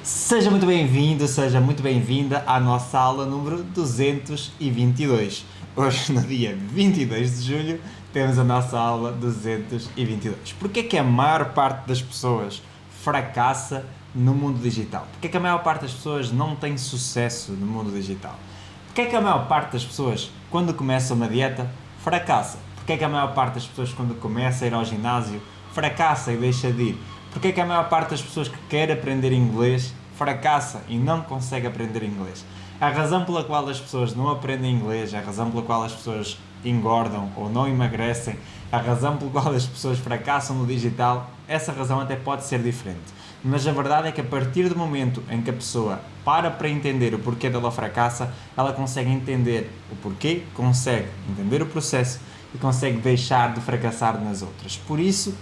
Seja muito bem-vindo, seja muito bem-vinda à nossa aula número 222. Hoje, no dia 22 de julho, temos a nossa aula 222. Porquê que a maior parte das pessoas fracassa no mundo digital? Porquê que a maior parte das pessoas não tem sucesso no mundo digital? Porquê que a maior parte das pessoas, quando começa uma dieta, fracassa? Porquê que a maior parte das pessoas, quando começa a ir ao ginásio, fracassa e deixa de ir? Porquê que a maior parte das pessoas que quer aprender inglês fracassa e não consegue aprender inglês? A razão pela qual as pessoas não aprendem inglês, a razão pela qual as pessoas engordam ou não emagrecem, a razão pela qual as pessoas fracassam no digital, essa razão até pode ser diferente. Mas a verdade é que a partir do momento em que a pessoa para entender o porquê dela fracassa, ela consegue entender o porquê, consegue entender o processo e consegue deixar de fracassar nas outras. Por isso,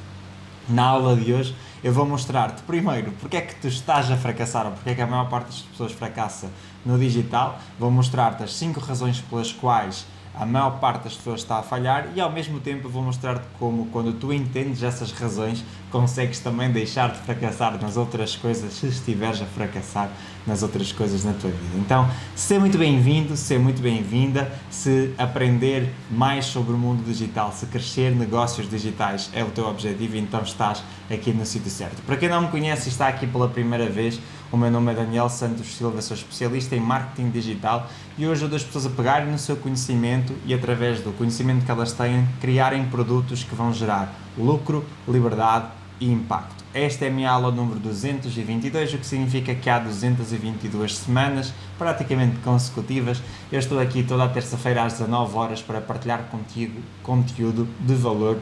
na aula de hoje, eu vou mostrar-te primeiro porque é que tu estás a fracassar ou porque é que a maior parte das pessoas fracassa no digital. Vou mostrar-te as 5 razões pelas quais a maior parte das pessoas está a falhar e ao mesmo tempo vou mostrar-te como, quando tu entendes essas razões, consegues também deixar de fracassar nas outras coisas se estiveres a fracassar nas outras coisas na tua vida. Então, seja muito bem-vindo, seja muito bem-vinda. Se aprender mais sobre o mundo digital, se crescer negócios digitais é o teu objetivo, então estás aqui no sítio certo. Para quem não me conhece e está aqui pela primeira vez, o meu nome é Daniel Santos Silva, sou especialista em marketing digital e eu ajudo as pessoas a pegarem no seu conhecimento e, através do conhecimento que elas têm, criarem produtos que vão gerar lucro, liberdade e impacto. Esta é a minha aula número 222, o que significa que há 222 semanas, praticamente consecutivas, eu estou aqui toda a terça-feira às 19 horas para partilhar contigo conteúdo de valor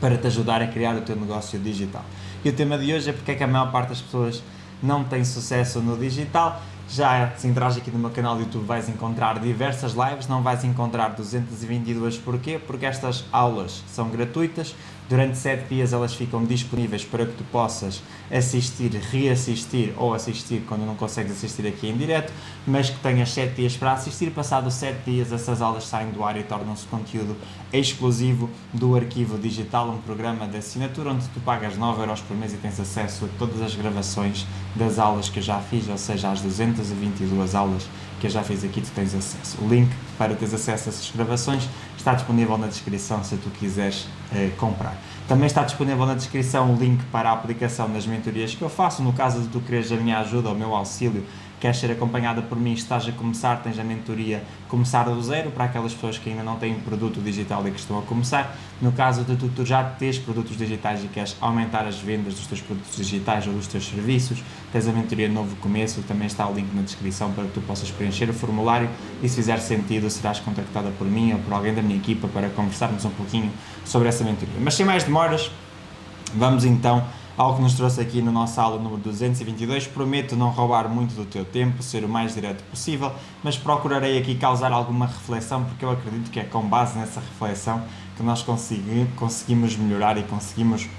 para te ajudar a criar o teu negócio digital. E o tema de hoje é porque é que a maior parte das pessoas não tem sucesso no digital. Já se entrares aqui no meu canal do YouTube vais encontrar diversas lives, não vais encontrar 222, porquê? Porque estas aulas são gratuitas, durante 7 dias elas ficam disponíveis para que tu possas assistir, reassistir ou assistir quando não consegues assistir aqui em direto, mas que tenhas 7 dias para assistir. Passados 7 dias essas aulas saem do ar e tornam-se conteúdo exclusivo do Arquivo Digital, um programa de assinatura onde tu pagas 9€ por mês e tens acesso a todas as gravações das aulas que eu já fiz, ou seja, às 222 aulas que eu já fiz aqui tu tens acesso. O link para teres acesso a essas gravações está disponível na descrição se tu quiseres comprar. Também está disponível na descrição o link para a aplicação das mentorias que eu faço. No caso de tu quereres a minha ajuda, o meu auxílio, queres ser acompanhada por mim, estás a começar, tens a mentoria Começar do Zero, para aquelas pessoas que ainda não têm produto digital e que estão a começar. No caso de tu já tens produtos digitais e queres aumentar as vendas dos teus produtos digitais ou dos teus serviços, tens a mentoria Novo Começo, também está o link na descrição para que tu possas preencher o formulário e, se fizer sentido, serás contactada por mim ou por alguém da minha equipa para conversarmos um pouquinho sobre essa mentoria. Mas sem mais demoras, vamos então ao que nos trouxe aqui na nossa aula número 222. Prometo não roubar muito do teu tempo, ser o mais direto possível, mas procurarei aqui causar alguma reflexão, porque eu acredito que é com base nessa reflexão que nós conseguimos melhorar e conseguimos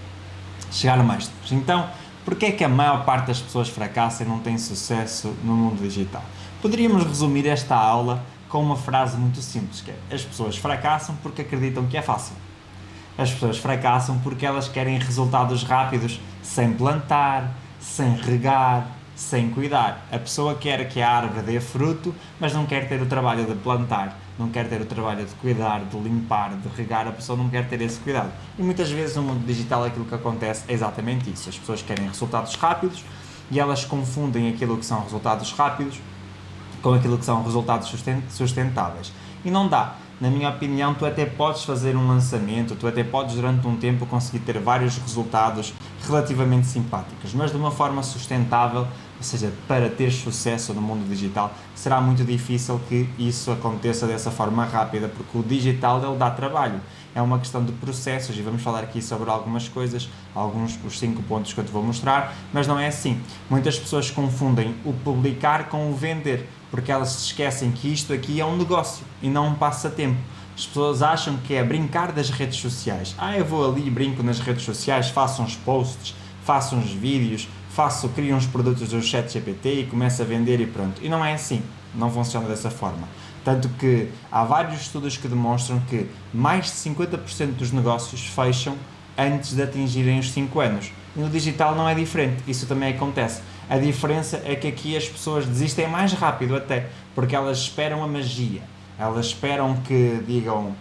chegar mais longe. Então, porquê é que a maior parte das pessoas fracassa e não tem sucesso no mundo digital? Poderíamos resumir esta aula com uma frase muito simples, que é: as pessoas fracassam porque acreditam que é fácil. As pessoas fracassam porque elas querem resultados rápidos, sem plantar, sem regar, sem cuidar. A pessoa quer que a árvore dê fruto, mas não quer ter o trabalho de plantar, não quer ter o trabalho de cuidar, de limpar, de regar. A pessoa não quer ter esse cuidado. E muitas vezes no mundo digital aquilo que acontece é exatamente isso. As pessoas querem resultados rápidos e elas confundem aquilo que são resultados rápidos com aquilo que são resultados sustentáveis. E não dá. Na minha opinião, tu até podes fazer um lançamento, tu até podes durante um tempo conseguir ter vários resultados relativamente simpáticos, mas de uma forma sustentável, ou seja, para ter sucesso no mundo digital, será muito difícil que isso aconteça dessa forma rápida, porque o digital ele dá trabalho. É uma questão de processos e vamos falar aqui sobre algumas coisas, os 5 pontos que eu te vou mostrar, mas não é assim. Muitas pessoas confundem o publicar com o vender, porque elas se esquecem que isto aqui é um negócio e não um passatempo. As pessoas acham que é brincar das redes sociais. Eu vou ali e brinco nas redes sociais, faço uns posts, faço uns vídeos, crio uns produtos do ChatGPT e começo a vender e pronto. E não é assim, não funciona dessa forma. Tanto que há vários estudos que demonstram que mais de 50% dos negócios fecham antes de atingirem os 5 anos. E no digital não é diferente, isso também acontece. A diferença é que aqui as pessoas desistem mais rápido até, porque elas esperam a magia. Elas esperam que digam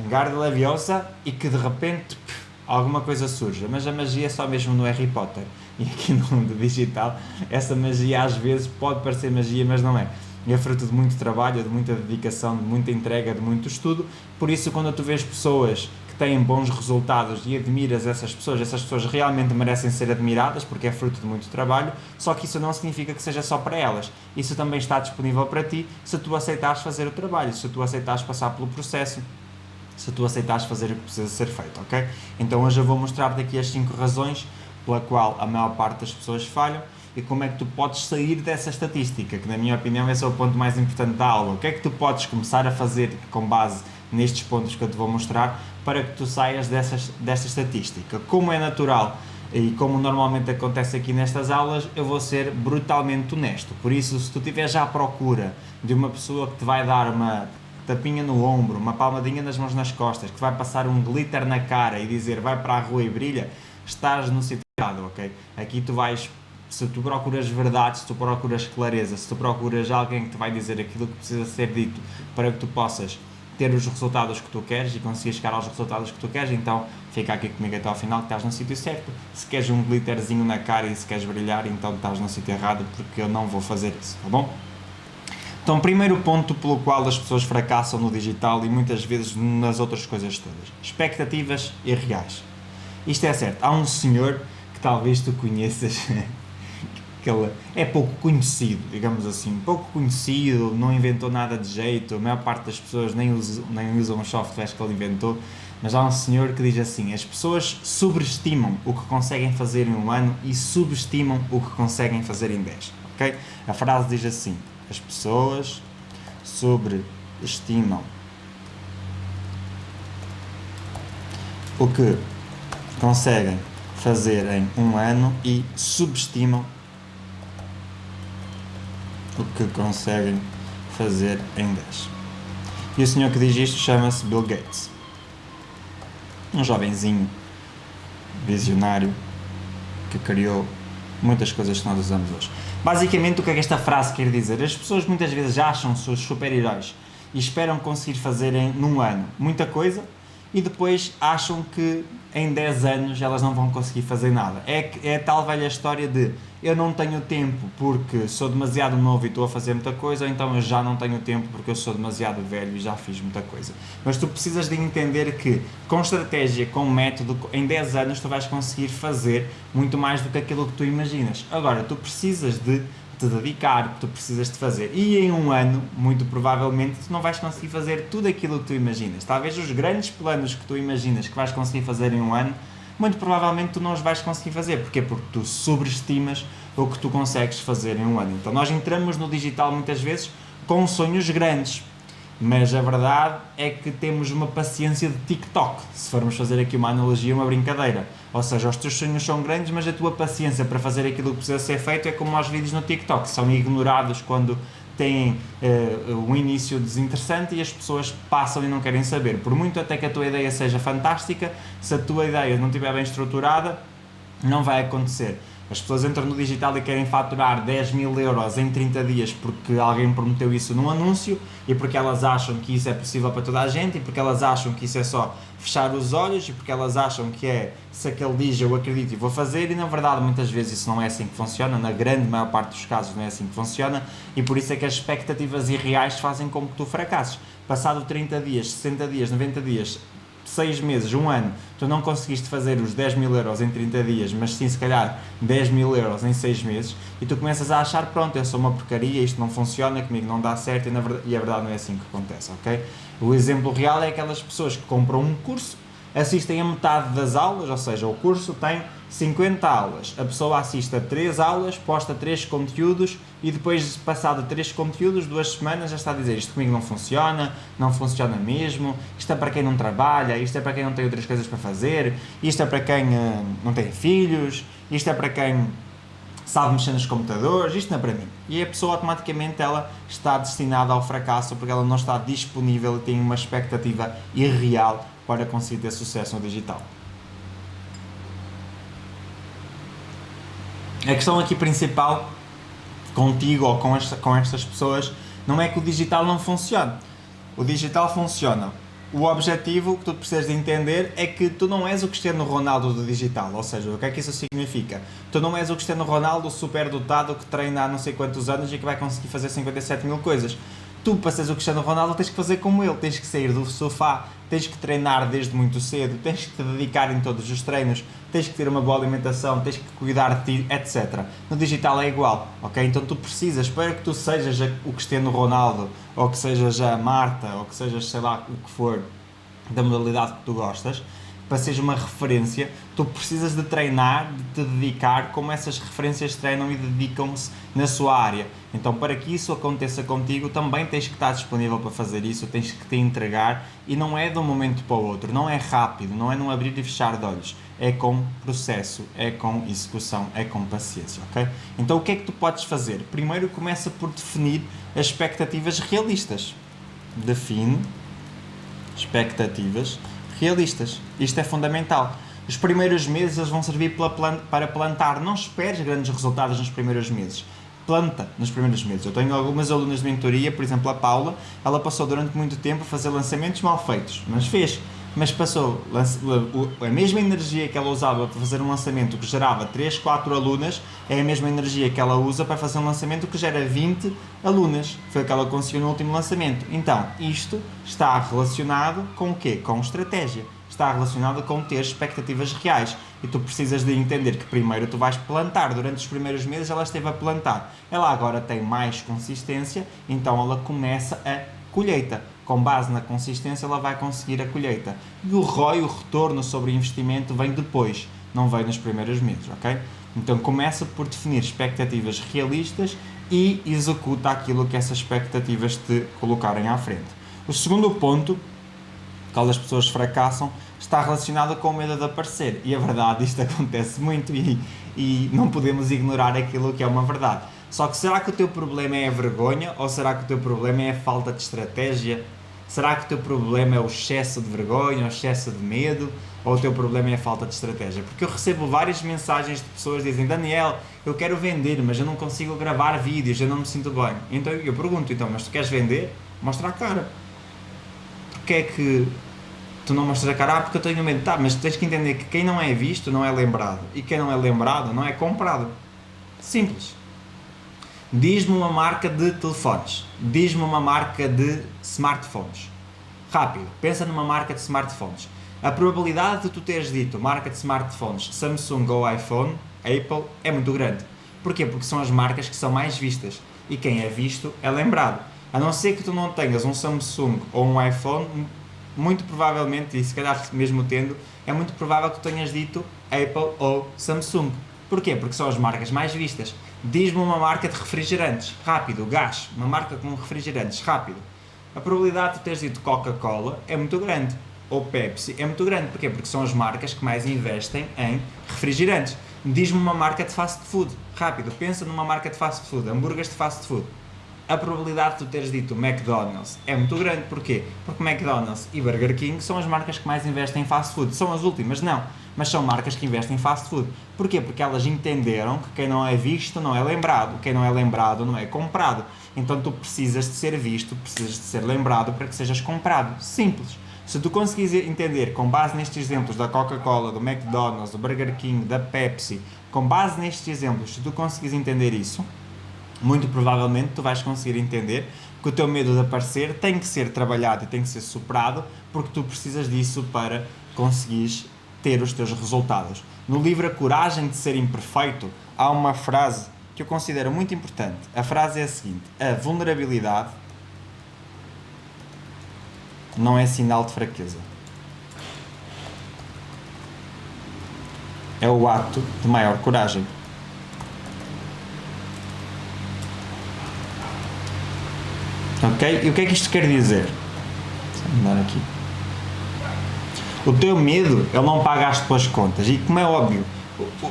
Garda Leviosa e que de repente alguma coisa surja, mas a magia é só mesmo no Harry Potter. E aqui no mundo digital, essa magia às vezes pode parecer magia, mas não é. É fruto de muito trabalho, de muita dedicação, de muita entrega, de muito estudo. Por isso, quando tu vês pessoas que têm bons resultados e admiras essas pessoas realmente merecem ser admiradas porque é fruto de muito trabalho, só que isso não significa que seja só para elas. Isso também está disponível para ti se tu aceitares fazer o trabalho, se tu aceitares passar pelo processo, se tu aceitares fazer o que precisa ser feito, ok? Então hoje eu vou mostrar-te aqui as 5 razões pela qual a maior parte das pessoas falham e como é que tu podes sair dessa estatística, que na minha opinião esse é o ponto mais importante da aula. O que é que tu podes começar a fazer com base nestes pontos que eu te vou mostrar para que tu saias desta estatística? Como é natural e como normalmente acontece aqui nestas aulas, eu vou ser brutalmente honesto. Por isso, se tu estiveres à procura de uma pessoa que te vai dar uma tapinha no ombro, uma palmadinha nas mãos nas costas, que vai passar um glitter na cara e dizer vai para a rua e brilha, estás no sítio errado, ok? Aqui tu vais, se tu procuras verdade, se tu procuras clareza, se tu procuras alguém que te vai dizer aquilo que precisa ser dito para que tu possas ter os resultados que tu queres e conseguir chegar aos resultados que tu queres, então fica aqui comigo até ao final que estás no sítio certo. Se queres um glitterzinho na cara e se queres brilhar, então estás no sítio errado porque eu não vou fazer isso, tá bom? Então, primeiro ponto pelo qual as pessoas fracassam no digital e muitas vezes nas outras coisas todas: expectativas irreais. Isto é certo. Há um senhor que talvez tu conheças, que ele é pouco conhecido, digamos assim, pouco conhecido, não inventou nada de jeito, a maior parte das pessoas nem usam os softwares que ele inventou, mas há um senhor que diz assim: as pessoas sobreestimam o que conseguem fazer em um ano e subestimam o que conseguem fazer em 10, ok? A frase diz assim: as pessoas sobreestimam o que conseguem fazer em um ano e subestimam o que conseguem fazer em 10. E o senhor que diz isto chama-se Bill Gates. Um jovenzinho, visionário, que criou muitas coisas que nós usamos hoje. Basicamente, o que é que esta frase quer dizer? As pessoas muitas vezes acham-se os super-heróis e esperam conseguir fazer num ano muita coisa e depois acham que em 10 anos elas não vão conseguir fazer nada. É a tal velha história de eu não tenho tempo porque sou demasiado novo e estou a fazer muita coisa, ou então eu já não tenho tempo porque eu sou demasiado velho e já fiz muita coisa. Mas tu precisas de entender que com estratégia, com método, em 10 anos tu vais conseguir fazer muito mais do que aquilo que tu imaginas. Agora, tu precisas de te dedicar, tu precisas de fazer. E em um ano, muito provavelmente, tu não vais conseguir fazer tudo aquilo que tu imaginas. Talvez os grandes planos que tu imaginas que vais conseguir fazer em um ano, muito provavelmente tu não os vais conseguir fazer. Porquê? Porque tu sobreestimas o que tu consegues fazer em um ano. Então nós entramos no digital muitas vezes com sonhos grandes, mas a verdade é que temos uma paciência de TikTok, se formos fazer aqui uma analogia, uma brincadeira. Ou seja, os teus sonhos são grandes, mas a tua paciência para fazer aquilo que precisa ser feito é como os vídeos no TikTok, são ignorados quando têm um início desinteressante e as pessoas passam e não querem saber. Por muito até que a tua ideia seja fantástica, se a tua ideia não estiver bem estruturada, não vai acontecer. As pessoas entram no digital e querem faturar 10.000 euros em 30 dias porque alguém prometeu isso num anúncio e porque elas acham que isso é possível para toda a gente e porque elas acham que isso é só fechar os olhos e porque elas acham que é, se aquele diz eu acredito e vou fazer, e na verdade muitas vezes isso não é assim que funciona, na grande maior parte dos casos não é assim que funciona, e por isso é que as expectativas irreais fazem com que tu fracasses. Passado 30 dias, 60 dias, 90 dias, 6 meses, um ano, tu não conseguiste fazer os 10.000 euros em 30 dias, mas sim se calhar 10.000 euros em 6 meses, e tu começas a achar, pronto, eu sou uma porcaria, isto não funciona, comigo não dá certo, e a verdade não é assim que acontece, ok? O exemplo real é aquelas pessoas que compram um curso, assistem a metade das aulas, ou seja, o curso tem 50 aulas, a pessoa assiste a 3 aulas, posta 3 conteúdos e depois, passado 3 conteúdos, 2 semanas, já está a dizer isto comigo não funciona, não funciona mesmo, isto é para quem não trabalha, isto é para quem não tem outras coisas para fazer, isto é para quem não tem filhos, isto é para quem sabe mexer nos computadores, isto não é para mim. E a pessoa automaticamente ela está destinada ao fracasso porque ela não está disponível e tem uma expectativa irreal para conseguir ter sucesso no digital. A questão aqui principal contigo ou com estas pessoas, não é que o digital não funcione. O digital funciona. O objetivo que tu precisas de entender é que tu não és o Cristiano Ronaldo do digital, ou seja, o que é que isso significa? Tu não és o Cristiano Ronaldo super dotado que treina há não sei quantos anos e que vai conseguir fazer 57 mil coisas. Tu, para seres o Cristiano Ronaldo, tens que fazer como ele, tens que sair do sofá, tens que treinar desde muito cedo, tens que te dedicar em todos os treinos, tens que ter uma boa alimentação, tens que cuidar de ti, etc. No digital é igual, ok? Então tu precisas, para que tu sejas o Cristiano Ronaldo, ou que sejas a Marta, ou que sejas, sei lá, o que for, da modalidade que tu gostas, para seres uma referência, tu precisas de treinar, de te dedicar como essas referências treinam e dedicam-se na sua área. Então, para que isso aconteça contigo, também tens que estar disponível para fazer isso, tens que te entregar, e não é de um momento para o outro, não é rápido, não é num abrir e fechar de olhos, é com processo, é com execução, é com paciência, ok? Então, o que é que tu podes fazer? Primeiro, começa por definir as expectativas realistas. Define expectativas realistas. Isto é fundamental. Os primeiros meses eles vão servir para plantar. Não esperes grandes resultados nos primeiros meses. Planta nos primeiros meses. Eu tenho algumas alunas de mentoria, por exemplo a Paula, ela passou durante muito tempo a fazer lançamentos mal feitos, mas fez. Mas passou a mesma energia que ela usava para fazer um lançamento que gerava 3, 4 alunas, é a mesma energia que ela usa para fazer um lançamento que gera 20 alunas. Foi o que ela conseguiu no último lançamento. Então, isto está relacionado com o quê? Com estratégia. Está relacionado com ter expectativas reais. E tu precisas de entender que primeiro tu vais plantar. Durante os primeiros meses ela esteve a plantar. Ela agora tem mais consistência, então ela começa a colheita. Com base na consistência ela vai conseguir a colheita. E o ROI, o retorno sobre o investimento, vem depois, não vem nos primeiros meses, ok? Então começa por definir expectativas realistas e executa aquilo que essas expectativas te colocarem à frente. O segundo ponto, qual as pessoas fracassam, está relacionado com o medo de aparecer. E a verdade, isto acontece muito e não podemos ignorar aquilo que é uma verdade. Só que será que o teu problema é a vergonha ou será que o teu problema é a falta de estratégia? Será que o teu problema é o excesso de vergonha, o excesso de medo, ou o teu problema é a falta de estratégia? Porque eu recebo várias mensagens de pessoas que dizem: Daniel, eu quero vender, mas eu não consigo gravar vídeos, eu não me sinto bem. Então eu pergunto, mas tu queres vender? Mostra a cara. Porque é que tu não mostras a cara? Porque eu tenho medo. Tá, mas tens que entender que quem não é visto não é lembrado, e quem não é lembrado não é comprado. Simples. Diz-me uma marca de telefones. Diz-me uma marca de smartphones. Rápido, pensa numa marca de smartphones. A probabilidade de tu teres dito marca de smartphones Samsung ou iPhone, Apple, é muito grande. Porquê? Porque são as marcas que são mais vistas. E quem é visto é lembrado. A não ser que tu não tenhas um Samsung ou um iPhone, muito provavelmente, e se calhar mesmo tendo, é muito provável que tu tenhas dito Apple ou Samsung. Porquê? Porque são as marcas mais vistas. Diz-me uma marca de refrigerantes, rápido, gás, uma marca com refrigerantes, rápido. A probabilidade de teres dito Coca-Cola é muito grande, ou Pepsi é muito grande. Porquê? Porque são as marcas que mais investem em refrigerantes. Diz-me uma marca de fast food, rápido, pensa numa marca de fast food, hambúrgueres de fast food. A probabilidade de tu teres dito McDonald's é muito grande. Porquê? Porque McDonald's e Burger King são as marcas que mais investem em fast food. São as últimas? Não. Mas são marcas que investem em fast food. Porquê? Porque elas entenderam que quem não é visto não é lembrado. Quem não é lembrado não é comprado. Então tu precisas de ser visto, precisas de ser lembrado para que sejas comprado. Simples. Se tu conseguires entender, com base nestes exemplos da Coca-Cola, do McDonald's, do Burger King, da Pepsi, com base nestes exemplos, se tu conseguires entender isso, muito provavelmente tu vais conseguir entender que o teu medo de aparecer tem que ser trabalhado e tem que ser superado, porque tu precisas disso para conseguires ter os teus resultados. No livro A Coragem de Ser Imperfeito, há uma frase que eu considero muito importante. A frase é a seguinte: a vulnerabilidade não é sinal de fraqueza. É o ato de maior coragem. Ok? E o que é que isto quer dizer? Vou mudar aqui. O teu medo, ele não paga as tuas contas. E como é óbvio,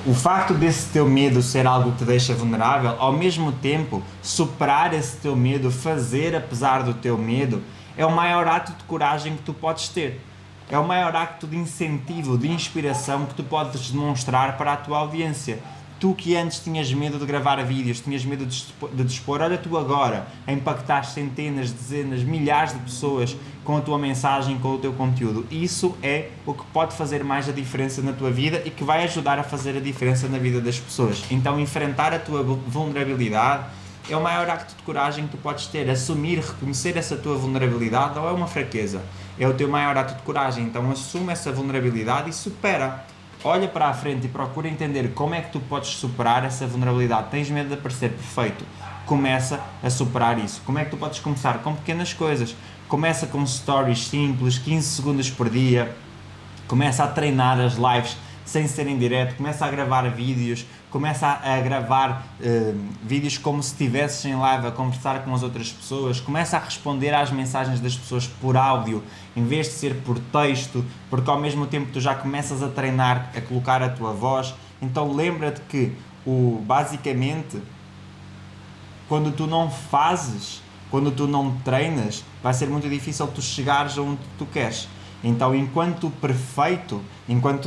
o facto desse teu medo ser algo que te deixa vulnerável, ao mesmo tempo, superar esse teu medo, fazer apesar do teu medo, é o maior ato de coragem que tu podes ter. É o maior acto de incentivo, de inspiração que tu podes demonstrar para a tua audiência. Tu que antes tinhas medo de gravar vídeos, tinhas medo de dispor, olha tu agora a impactar centenas, dezenas, milhares de pessoas com a tua mensagem, com o teu conteúdo. Isso é o que pode fazer mais a diferença na tua vida e que vai ajudar a fazer a diferença na vida das pessoas. Então, enfrentar a tua vulnerabilidade é o maior acto de coragem que tu podes ter. Assumir, reconhecer essa tua vulnerabilidade não é uma fraqueza, é o teu maior ato de coragem. Então, assume essa vulnerabilidade e supera. Olha para a frente e procura entender como é que tu podes superar essa vulnerabilidade. Tens medo de aparecer perfeito? Começa a superar isso. Como é que tu podes começar? Com pequenas coisas. Começa com stories simples, 15 segundos por dia. Começa a treinar as lives sem ser em direto. Começa a gravar vídeos. Começa a gravar vídeos como se estivesses em live a conversar com as outras pessoas. Começa a responder às mensagens das pessoas por áudio em vez de ser por texto, porque ao mesmo tempo tu já começas a treinar, a colocar a tua voz. Então lembra-te que basicamente quando tu não fazes, quando tu não treinas, vai ser muito difícil tu chegares aonde tu queres. Então, enquanto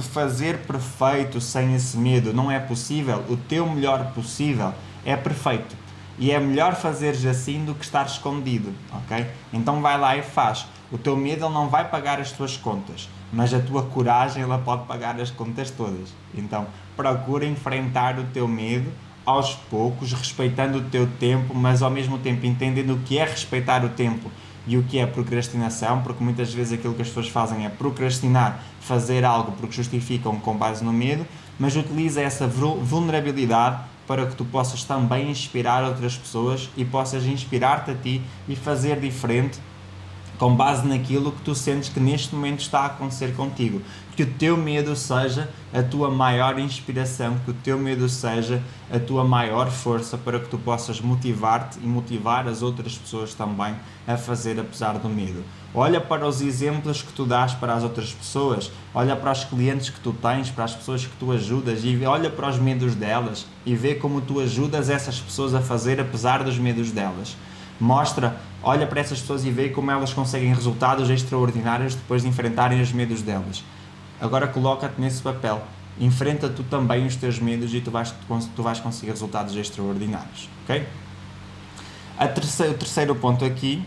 fazer perfeito sem esse medo não é possível, o teu melhor possível é perfeito. E é melhor fazeres assim do que estar escondido, ok? Então vai lá e faz. O teu medo ele não vai pagar as tuas contas, mas a tua coragem ela pode pagar as contas todas. Então, procura enfrentar o teu medo aos poucos, respeitando o teu tempo, mas ao mesmo tempo entendendo o que é respeitar o tempo e o que é procrastinação, porque muitas vezes aquilo que as pessoas fazem é procrastinar, fazer algo porque justificam com base no medo, mas utiliza essa vulnerabilidade para que tu possas também inspirar outras pessoas e possas inspirar-te a ti e fazer diferente com base naquilo que tu sentes que neste momento está a acontecer contigo. Que o teu medo seja a tua maior inspiração, que o teu medo seja a tua maior força para que tu possas motivar-te e motivar as outras pessoas também a fazer apesar do medo. Olha para os exemplos que tu dás para as outras pessoas, olha para os clientes que tu tens, para as pessoas que tu ajudas e olha para os medos delas e vê como tu ajudas essas pessoas a fazer apesar dos medos delas. Olha para essas pessoas e vê como elas conseguem resultados extraordinários depois de enfrentarem os medos delas. Agora coloca-te nesse papel. Enfrenta tu também os teus medos e tu vais conseguir resultados extraordinários. Ok? O terceiro ponto aqui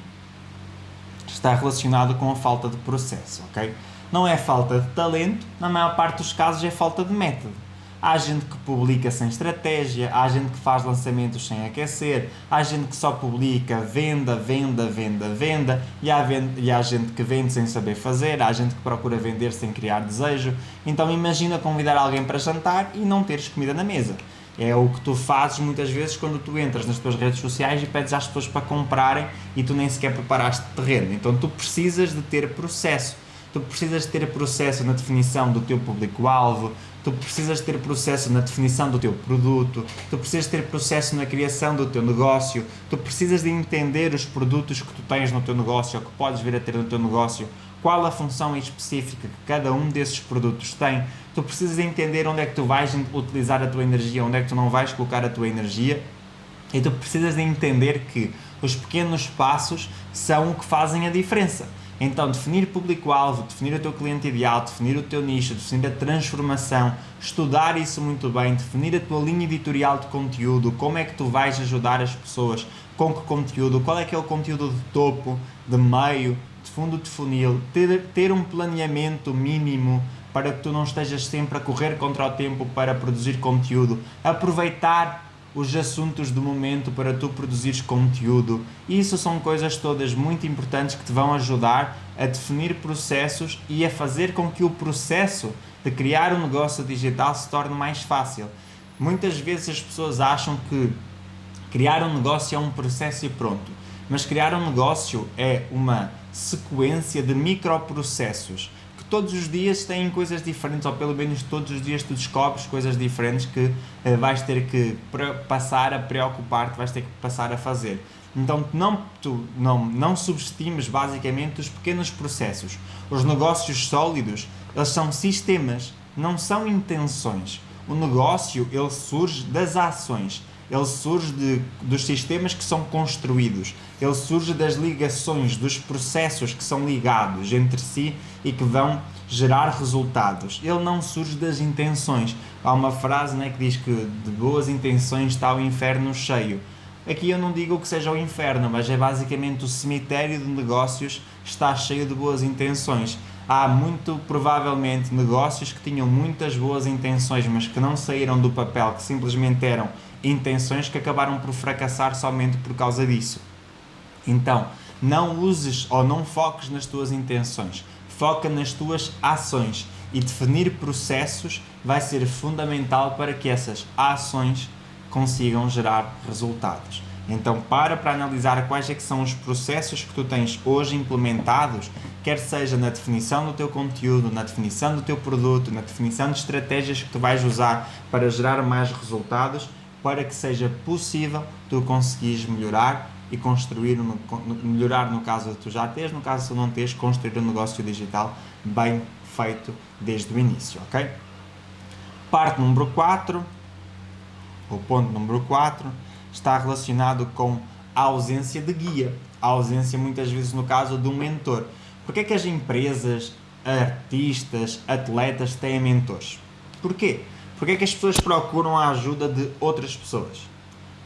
está relacionado com a falta de processo. Ok? Não é falta de talento, na maior parte dos casos é falta de método. Há gente que publica sem estratégia, há gente que faz lançamentos sem aquecer, há gente que só publica venda, e há gente que vende sem saber fazer, há gente que procura vender sem criar desejo. Então imagina convidar alguém para jantar e não teres comida na mesa. É o que tu fazes muitas vezes quando tu entras nas tuas redes sociais e pedes às pessoas para comprarem e tu nem sequer preparaste terreno. Então tu precisas de ter processo. Tu precisas de ter processo na definição do teu público-alvo, tu precisas ter processo na definição do teu produto, tu precisas ter processo na criação do teu negócio, tu precisas de entender os produtos que tu tens no teu negócio ou que podes vir a ter no teu negócio, qual a função específica que cada um desses produtos tem. Tu precisas de entender onde é que tu vais utilizar a tua energia, onde é que tu não vais colocar a tua energia, e tu precisas de entender que os pequenos passos são o que fazem a diferença. Então, definir público-alvo, definir o teu cliente ideal, definir o teu nicho, definir a transformação, estudar isso muito bem, definir a tua linha editorial de conteúdo, como é que tu vais ajudar as pessoas, com que conteúdo, qual é que é o conteúdo de topo, de meio, de fundo de funil, ter um planeamento mínimo para que tu não estejas sempre a correr contra o tempo para produzir conteúdo, aproveitar os assuntos do momento para tu produzires conteúdo. Isso são coisas todas muito importantes que te vão ajudar a definir processos e a fazer com que o processo de criar um negócio digital se torne mais fácil. Muitas vezes as pessoas acham que criar um negócio é um processo e pronto, mas criar um negócio é uma sequência de microprocessos que todos os dias têm coisas diferentes, ou pelo menos todos os dias tu descobres coisas diferentes que vais ter que passar a preocupar-te, vais ter que passar a fazer. Então não subestimes basicamente os pequenos processos. Os negócios sólidos, eles são sistemas, não são intenções. O negócio, ele surge das ações. ele surge dos sistemas que são construídos, ele surge das ligações, dos processos que são ligados entre si e que vão gerar resultados. Ele não surge das intenções. Há uma frase, né, que diz que de boas intenções está o inferno cheio. Aqui eu não digo que seja o inferno, mas é basicamente o cemitério de negócios está cheio de boas intenções. Há muito provavelmente negócios que tinham muitas boas intenções, mas que não saíram do papel, que simplesmente eram intenções que acabaram por fracassar somente por causa disso. Então, não uses ou não foques nas tuas intenções, foca nas tuas ações, e definir processos vai ser fundamental para que essas ações consigam gerar resultados. Então para analisar quais é que são os processos que tu tens hoje implementados, quer seja na definição do teu conteúdo, na definição do teu produto, na definição de estratégias que tu vais usar para gerar mais resultados, para que seja possível tu conseguires melhorar e construir, melhorar no caso de tu já teres, no caso de tu não teres, construir um negócio digital bem feito desde o início, ok? Parte número 4, o ponto número 4, está relacionado com a ausência de guia, a ausência muitas vezes no caso de um mentor. Porquê é que as empresas, artistas, atletas têm mentores? Porquê? Porquê é que as pessoas procuram a ajuda de outras pessoas?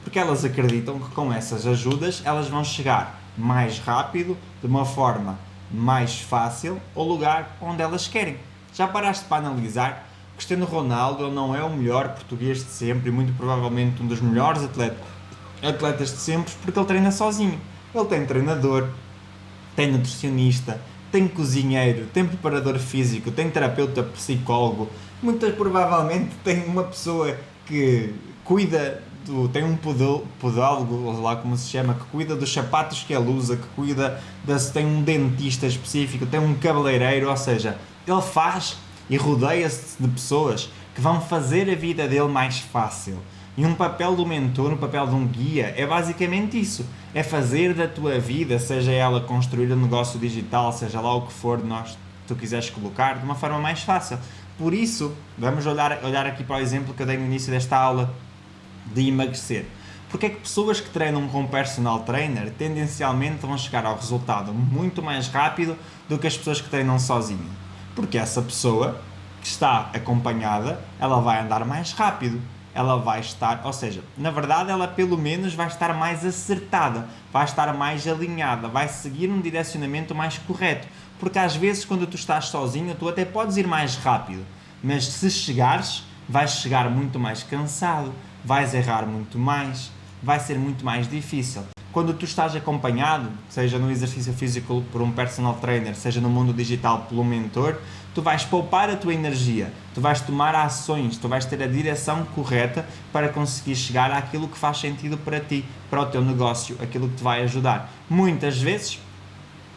Porque elas acreditam que com essas ajudas elas vão chegar mais rápido, de uma forma mais fácil, ao lugar onde elas querem. Já paraste para analisar? Cristiano Ronaldo, ele não é o melhor português de sempre e muito provavelmente um dos melhores atletas de sempre, porque ele treina sozinho. Ele tem treinador, tem nutricionista, tem cozinheiro, tem preparador físico, tem terapeuta psicólogo, muito provavelmente tem uma pessoa que cuida tem um podólogo, lá como se chama, que cuida dos sapatos que ele usa, que cuida, tem um dentista específico, tem um cabeleireiro, ou seja, ele faz e rodeia-se de pessoas que vão fazer a vida dele mais fácil. E um papel do mentor, um papel de um guia, é basicamente isso. É fazer da tua vida, seja ela construir um negócio digital, seja lá o que for tu quiseres colocar, de uma forma mais fácil. Por isso, vamos olhar aqui para o exemplo que eu dei no início desta aula de emagrecer. Porque é que pessoas que treinam com um personal trainer tendencialmente vão chegar ao resultado muito mais rápido do que as pessoas que treinam sozinho? Porque essa pessoa que está acompanhada, ela vai andar mais rápido, ela vai estar, ou seja, na verdade ela pelo menos vai estar mais acertada, vai estar mais alinhada, vai seguir um direcionamento mais correto. Porque às vezes quando tu estás sozinho, tu até podes ir mais rápido, mas se chegares, vais chegar muito mais cansado, vais errar muito mais, vai ser muito mais difícil. Quando tu estás acompanhado, seja no exercício físico por um personal trainer, seja no mundo digital pelo mentor, tu vais poupar a tua energia, tu vais tomar ações, tu vais ter a direção correta para conseguir chegar àquilo que faz sentido para ti, para o teu negócio, aquilo que te vai ajudar. Muitas vezes,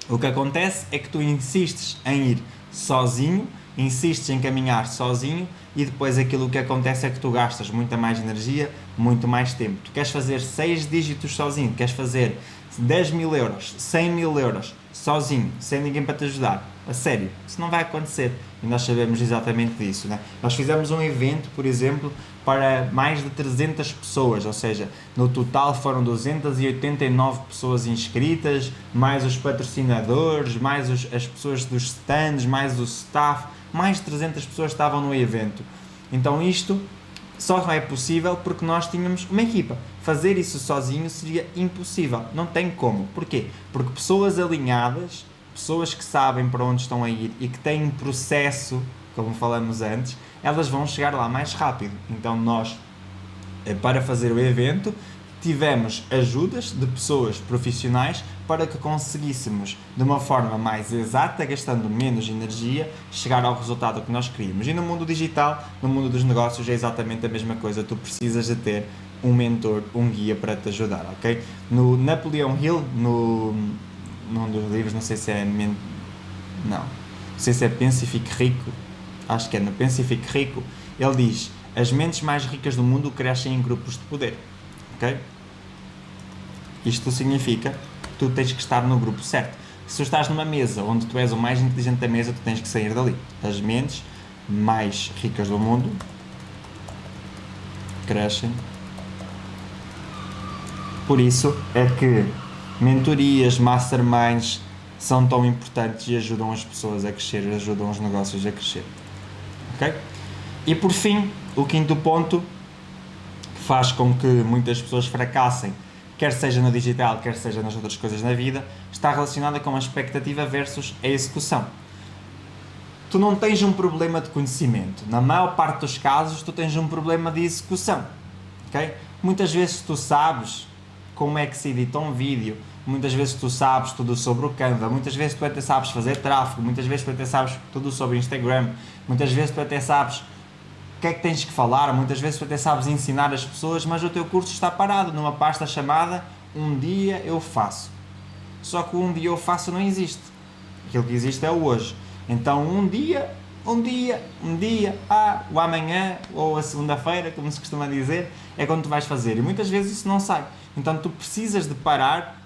o que acontece é que tu insistes em ir sozinho, insistes em caminhar sozinho e depois aquilo que acontece é que tu gastas muita mais energia, muito mais tempo. Tu queres fazer 6 dígitos sozinho, queres fazer 10 mil euros, 100 mil euros sozinho, sem ninguém para te ajudar. A sério, isso não vai acontecer e nós sabemos exatamente disso, né? Nós fizemos um evento, por exemplo, para mais de 300 pessoas, ou seja, no total foram 289 pessoas inscritas, mais os patrocinadores, mais as pessoas dos stands, mais o staff, mais de 300 pessoas estavam no evento. Então isto só é possível porque nós tínhamos uma equipa. Fazer isso sozinho seria impossível, não tem como. Porquê? Porque pessoas alinhadas, pessoas que sabem para onde estão a ir e que têm um processo, como falamos antes, elas vão chegar lá mais rápido. Então nós, para fazer o evento, tivemos ajudas de pessoas profissionais para que conseguíssemos, de uma forma mais exata, gastando menos energia, chegar ao resultado que nós queríamos. E no mundo digital, no mundo dos negócios, é exatamente a mesma coisa. Tu precisas de ter um mentor, um guia para te ajudar, ok? No Napoleon Hill, num dos livros, não sei se é... Não sei se é Pense e Fique Rico, acho que é no Pense e Fique Rico, ele diz: as mentes mais ricas do mundo crescem em grupos de poder, ok? Isto significa que tu tens que estar no grupo certo. Se tu estás numa mesa onde tu és o mais inteligente da mesa, tu tens que sair dali. As mentes mais ricas do mundo crescem Por isso é que mentorias, masterminds são tão importantes e ajudam as pessoas a crescer, ajudam os negócios a crescer. Ok? E por fim, o quinto ponto que faz com que muitas pessoas fracassem, quer seja no digital, quer seja nas outras coisas na vida, está relacionada com a expectativa versus a execução. Tu não tens um problema de conhecimento. Na maior parte dos casos, tu tens um problema de execução. Okay? Muitas vezes tu sabes como é que se edita um vídeo, muitas vezes tu sabes tudo sobre o Canva, muitas vezes tu até sabes fazer tráfego, muitas vezes tu até sabes tudo sobre Instagram, muitas vezes tu até sabes o que é que tens que falar, muitas vezes tu até sabes ensinar as pessoas, mas o teu curso está parado numa pasta chamada Um Dia Eu Faço. Só que o Um Dia Eu Faço não existe. Aquilo que existe é o hoje. Então um dia, o amanhã ou a segunda-feira, como se costuma dizer, é quando tu vais fazer. E muitas vezes isso não sai. Então tu precisas de parar,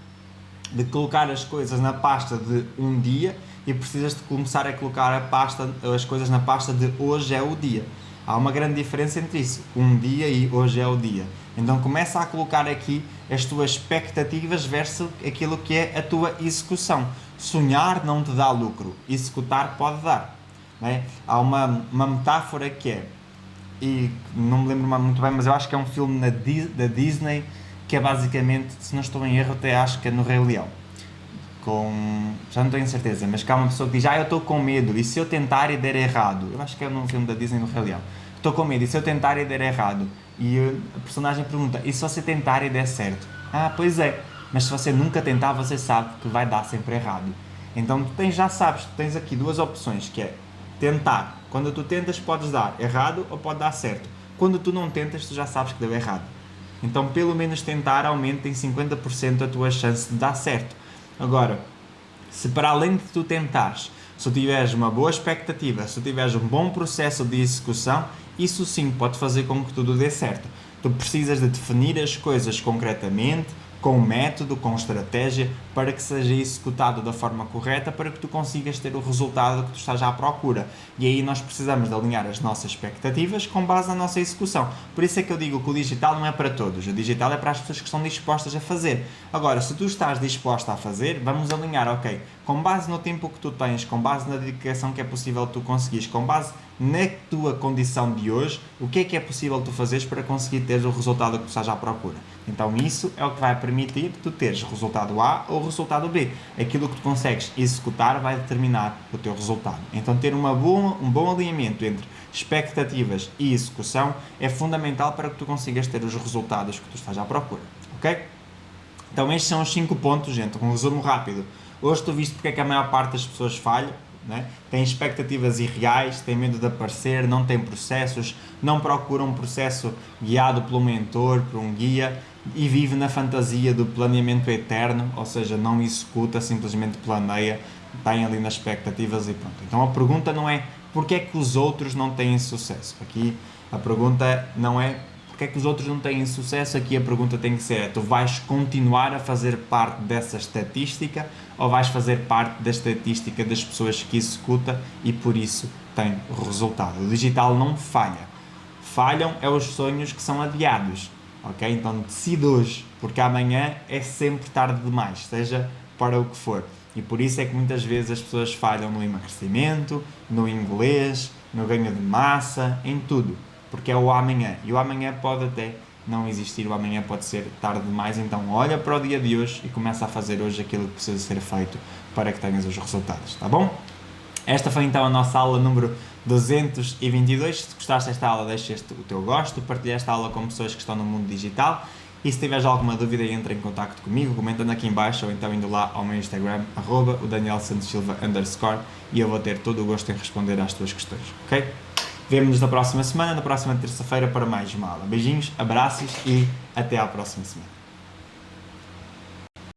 de colocar as coisas na pasta de um dia e precisas de começar a colocar as coisas na pasta de hoje é o dia. Há uma grande diferença entre isso, um dia e hoje é o dia. Então começa a colocar aqui as tuas expectativas versus aquilo que é a tua execução. Sonhar não te dá lucro, executar pode dar. Não é? Há uma metáfora que é, e não me lembro muito bem, mas eu acho que é um filme da Disney, que é basicamente, se não estou em erro, até acho que é no Rei Leão. Já não tenho certeza, mas cá há uma pessoa que diz, eu estou com medo, e se eu tentar e der errado? Eu acho que é num filme da Disney no Rei Leão. Estou com medo, e se eu tentar e der errado? E a personagem pergunta, e se você tentar e der certo? Pois é, mas se você nunca tentar, você sabe que vai dar sempre errado. Então já sabes, tu tens aqui duas opções, que é tentar. Quando tu tentas, podes dar errado ou pode dar certo. Quando tu não tentas, tu já sabes que deu errado. Então, pelo menos tentar aumenta em 50% a tua chance de dar certo. Agora, se para além de tu tentares, se tu tiveres uma boa expectativa, se tu tiveres um bom processo de execução, isso sim pode fazer com que tudo dê certo. Tu precisas de definir as coisas concretamente, com método, com estratégia, para que seja executado da forma correta, para que tu consigas ter o resultado que tu estás à procura. E aí nós precisamos de alinhar as nossas expectativas com base na nossa execução. Por isso é que eu digo que o digital não é para todos. O digital é para as pessoas que estão dispostas a fazer. Agora, se tu estás disposta a fazer, vamos alinhar, ok, com base no tempo que tu tens, com base na dedicação que é possível tu conseguires, com base na tua condição de hoje, o que é possível tu fazeres para conseguir ter o resultado que tu estás à procura. Então isso é o que vai permitir tu teres resultado A ou resultado B. Aquilo que tu consegues executar vai determinar o teu resultado. Então ter um bom alinhamento entre expectativas e execução é fundamental para que tu consigas ter os resultados que tu estás à procura. Ok? Então estes são os 5 pontos, gente. Um resumo rápido. Hoje tu viste porque é que a maior parte das pessoas falha. Né? Tem expectativas irreais, tem medo de aparecer, não tem processos, não procura um processo guiado pelo mentor, por um guia, e vive na fantasia do planeamento eterno, ou seja, não executa, simplesmente planeia, tem ali nas expectativas e pronto. Então a pergunta não é porque é que os outros não têm sucesso. Aqui a pergunta não é porque é que os outros não têm sucesso, aqui a pergunta tem que ser, tu vais continuar a fazer parte dessa estatística ou vais fazer parte da estatística das pessoas que executa e por isso tem o resultado. O digital não falha. Falham é os sonhos que são adiados, ok? Então decide hoje, porque amanhã é sempre tarde demais, seja para o que for. E por isso é que muitas vezes as pessoas falham no emagrecimento, no inglês, no ganho de massa, em tudo. Porque é o amanhã, e o amanhã pode até não existir, o amanhã pode ser tarde demais, então olha para o dia de hoje e começa a fazer hoje aquilo que precisa ser feito para que tenhas os resultados, tá bom? Esta foi então a nossa aula número 222, se gostaste desta aula deixa o teu gosto, partilha esta aula com pessoas que estão no mundo digital e se tiveres alguma dúvida entra em contato comigo, comentando aqui em baixo ou então indo lá ao meu Instagram, @DanielSantosSilva_ e eu vou ter todo o gosto em responder às tuas questões, ok? Vemo-nos na próxima semana, na próxima terça-feira para mais uma aula. Beijinhos, abraços e até à próxima semana.